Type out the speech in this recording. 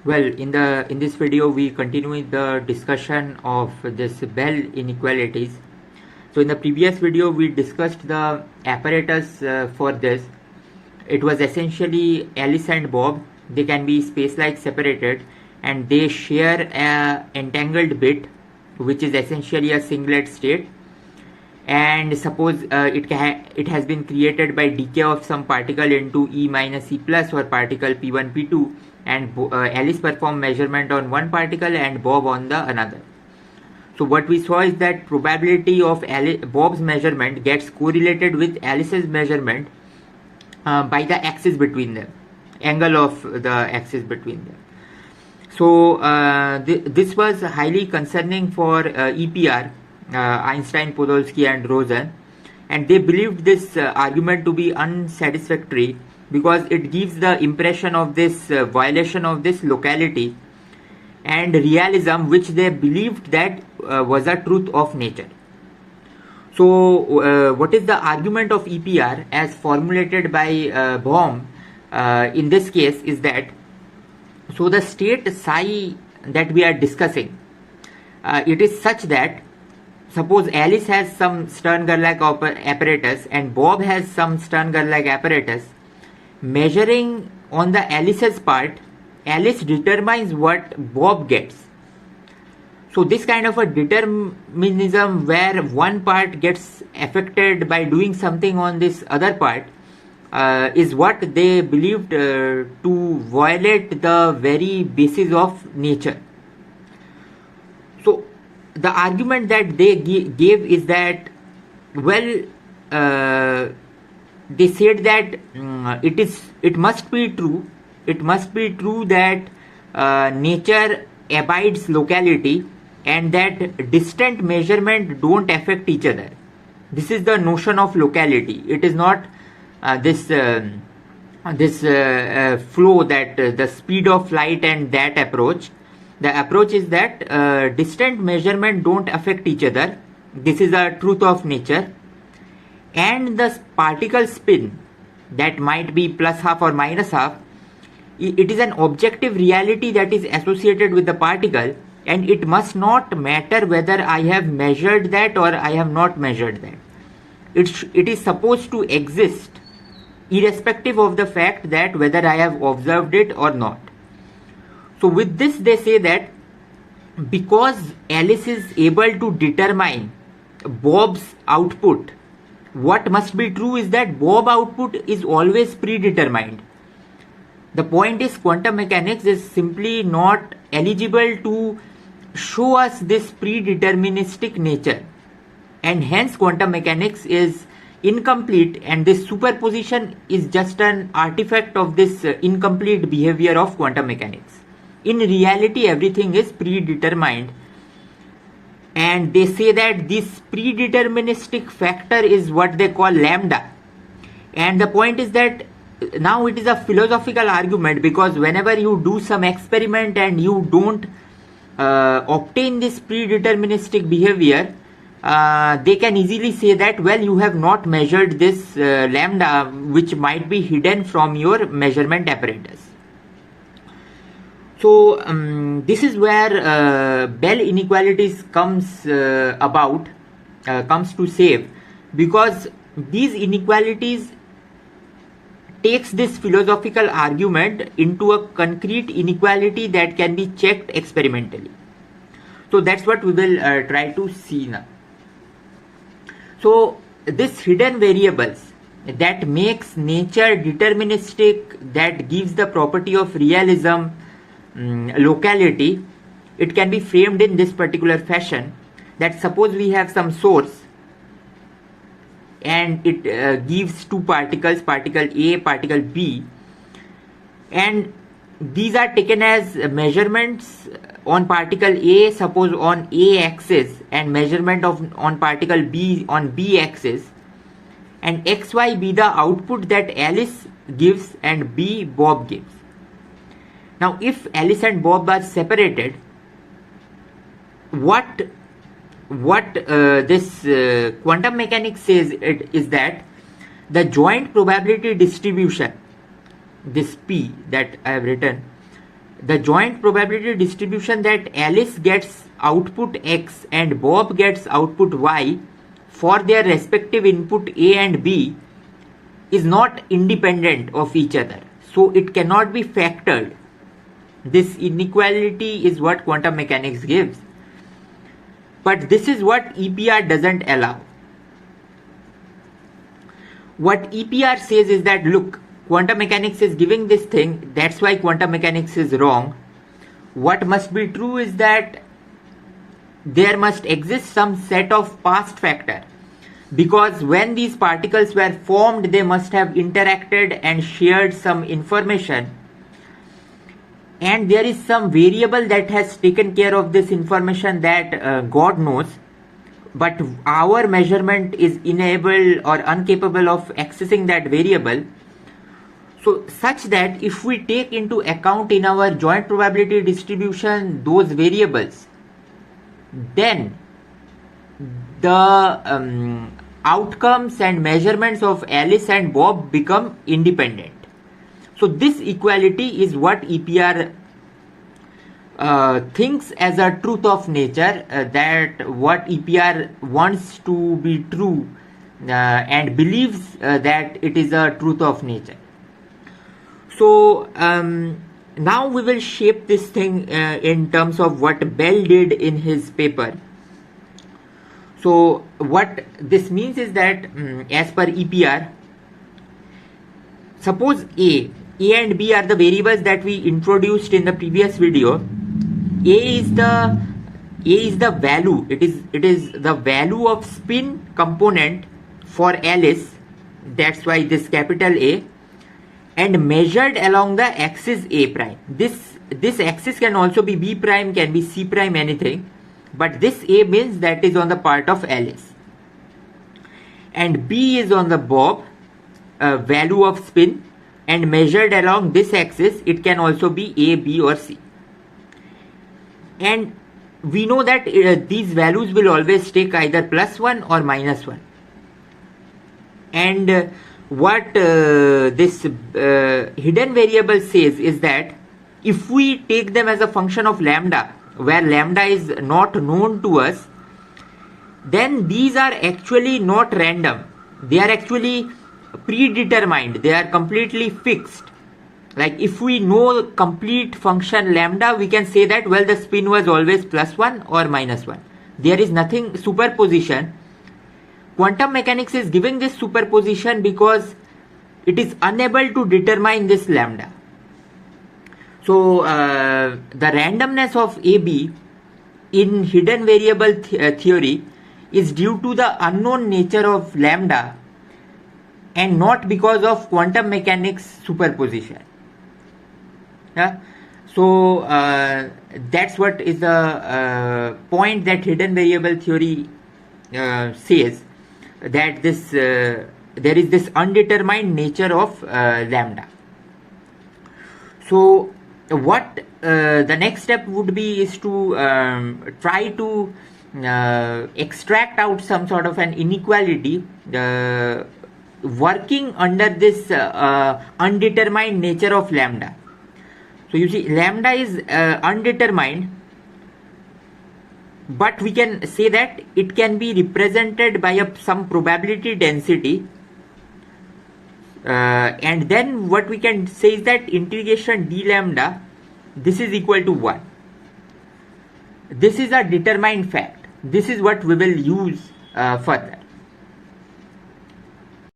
Well, in this video, we continue the discussion of this Bell inequalities. So in the previous video, we discussed the apparatus for this. It was essentially Alice and Bob. They can be space-like separated, and they share a entangled bit, which is essentially a singlet state. And suppose it has been created by decay of some particle into E minus E plus or particle P1 P2, and Alice performed measurement on one particle and Bob on the another. So what we saw is that probability of Bob's measurement gets correlated with Alice's measurement by the axis between them, angle of the axis between them. So this was highly concerning for EPR, Einstein, Podolsky and Rosen, and they believed this argument to be unsatisfactory because it gives the impression of this violation of this locality and realism, which they believed that was a truth of nature. So what is the argument of EPR as formulated by Bohm in this case is that, so the state psi that we are discussing, it is such that suppose Alice has some Stern-Gerlach apparatus and Bob has some Stern-Gerlach apparatus. Measuring on the Alice's part, Alice determines what Bob gets. So this kind of a determinism where one part gets affected by doing something on this other part is what they believed to violate the very basis of nature. So the argument that they gave is that, well, they said that it must be true that nature abides locality and that distant measurement don't affect each other. This is the notion of locality. It is not this flow, that the speed of light and that approach. The approach is that distant measurement don't affect each other. This is a truth of nature. And the particle spin, that might be plus half or minus half, it is an objective reality that is associated with the particle, and it must not matter whether I have measured that or I have not measured that. It is supposed to exist irrespective of the fact that whether I have observed it or not. So with this they say that because Alice is able to determine Bob's output, what must be true is that Bob output is always predetermined. The point is, quantum mechanics is simply not eligible to show us this predeterministic nature, and hence quantum mechanics is incomplete, and this superposition is just an artifact of this incomplete behavior of quantum mechanics. In reality, everything is predetermined, and they say that this predeterministic factor is what they call lambda. And the point is that now it is a philosophical argument, because whenever you do some experiment and you don't obtain this predeterministic behavior, they can easily say that, well, you have not measured this lambda, which might be hidden from your measurement apparatus. So this is where Bell inequalities comes to save, because these inequalities takes this philosophical argument into a concrete inequality that can be checked experimentally. So that's what we will try to see now. So this hidden variables that makes nature deterministic, that gives the property of realism, locality, it can be framed in this particular fashion, that suppose we have some source and it gives two particles, particle A, particle B, and these are taken as measurements on particle A, suppose on A axis, and measurement on particle B on B axis, and XY be the output that Alice gives and B Bob gives. Now if Alice and Bob are separated, what this quantum mechanics says is that the joint probability distribution, this P that I have written, the joint probability distribution that Alice gets output X and Bob gets output Y for their respective input A and B is not independent of each other. So it cannot be factored. This inequality is what quantum mechanics gives. But this is what EPR doesn't allow. What EPR says is that, look, quantum mechanics is giving this thing, that's why quantum mechanics is wrong. What must be true is that there must exist some set of past factor, because when these particles were formed, they must have interacted and shared some information, and there is some variable that has taken care of this information that God knows, but our measurement is unable or incapable of accessing that variable. So such that if we take into account in our joint probability distribution those variables, then the outcomes and measurements of Alice and Bob become independent. So this equality is what EPR thinks as a truth of nature, that what EPR wants to be true and believes that it is a truth of nature. So now we will shape this thing in terms of what Bell did in his paper. So what this means is that as per EPR, suppose A and B are the variables that we introduced in the previous video. A is the value. It is the value of spin component for Alice. That's why this capital A, and measured along the axis A prime. This axis can also be B prime, can be C prime, anything. But this A means that is on the part of Alice. And B is on the Bob, value of spin, and measured along this axis, it can also be A, B or C. And we know that these values will always take either +1 or -1. And what this hidden variable says is that if we take them as a function of lambda, where lambda is not known to us, then these are actually not random. They are actually predetermined. They are completely fixed. Like if we know complete function lambda, we can say that, well, the spin was always +1 or -1. There is nothing superposition. Quantum mechanics is giving this superposition because it is unable to determine this lambda. So the randomness of AB in hidden variable theory is due to the unknown nature of lambda and not because of quantum mechanics superposition. Yeah? So that's what is the point that hidden variable theory says, that this there is this undetermined nature of lambda. So what the next step would be is to try to extract out some sort of an inequality working under this undetermined nature of lambda. So you see, lambda is undetermined, but we can say that it can be represented by some probability density, and then what we can say is that integration d lambda, this is equal to 1. This is a determined fact. This is what we will use further.